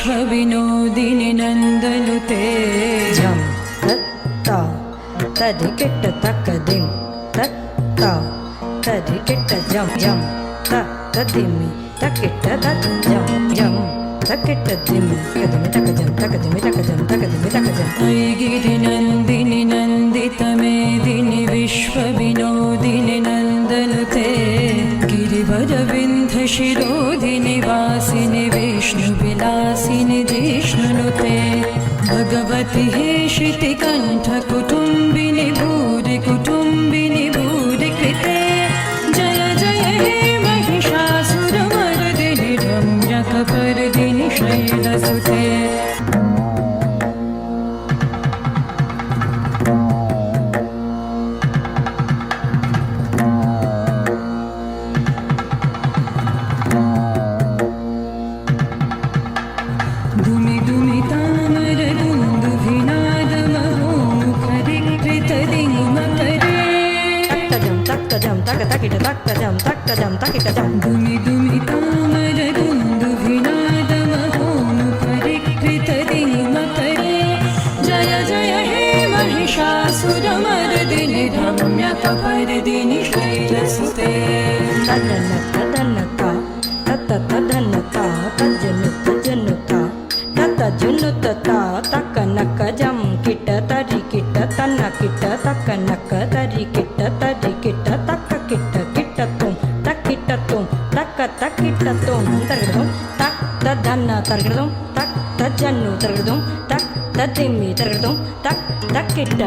विश्वविनोदिनि नन्दनुते जं तत्ता तदिकिट्ट तकदिं तत्ता तदिकिट्ट जं जं तदिमि तकिट्ट तत् जं जं तकिट्ट दिमि तकदिमि तकजं तकदिमि तकजं तकदिमि तकजं गिरिनन्दिनि नन्दितमेदिनि विश्वविनोदिनि नन्दनुते गिरिवरविन्ध्यशिरोधिनि वासिनि विष्णुविलासिनि जिष्णुनुते भगवति हे श्रुतिकण्ठकुटुम्बिनि भूरि कुटुम्बिनि भूरि कृते जय जय हे महिषासुरमर्दिनि रम्यकपर्दिनि शैलसुते दुमि दुमि तामर दुन्दुभिनादमहोमुखरिकृतदिङ्मकरे तक्तजं तक्तजं तकतकिट तक्तजं तक्तजं तकिटजं दुमि दुमि तामर दुन्दुभिनादमहोमुखरिकृतदिङ्मकरे जय जय हे महिषासुरमर्दिनि रम्यकपर्दिनि शैलसुते तदन्नता तत्तदन्नता तज्जनुता तज्जनुता तक्कनक्क जं किट्ट तरि किट्ट तन्न किट्ट तक्कनक्क तरि किट्ट तक्क किट्ट किट्ट तुं तक्किट्ट तुं तक्क तक्किट्ट तुं तर्गडुं तक् तदन्न तर्गडुं तक् तज्जनु तर्गडुं तक् तद्दिम्मि तर्गडुं तक् तक्किट्ट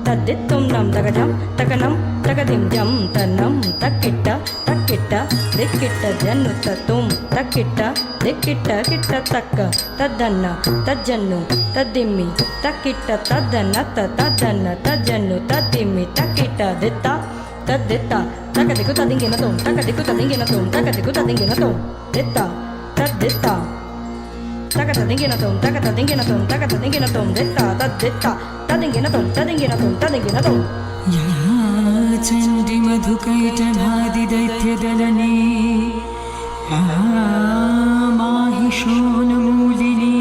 तद्दित्तुं नं तगजं तकनं तकदिं जं तन्नं तक्किट्ट तक्किट्ट दिक्किट्ट जन्नुततुं तक्किट्ट दिक्किट्ट किट्ट तक्क तद्दन्न तज्जन्नु तद्दिम्मि तक्किट्ट तद्दन्न तद्दन्न तज्जन्नु तद्दिम्मि तक्किट्ट दित्त तद्दित्त तकदिक्कु तदिङ्गिनतुं तकदिक्कु तदिङ्गिनतुं तकदिक्कु तदिङ्गिनतुं दित्त तद्दित्त तकतदिङ्गिनतुं तकतदिङ्गिनतुं तकतदिङ्गिनतुं दित्त तद्दित्त तदिङ्गिनतुं तदिङ्गिनतुं तदिङ्गिनतुं या चण्डिमधुकैटभादिदैत्यदलनी माहिषोन्मूलिनी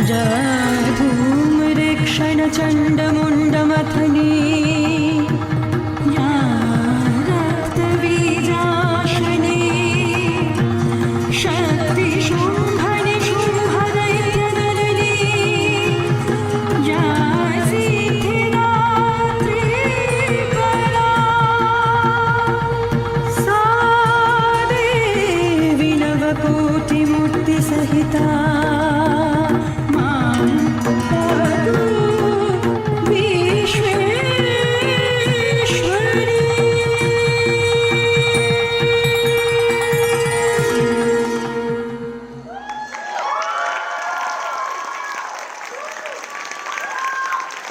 जाधूम्रेक्षणचण्डमुण्डमथनी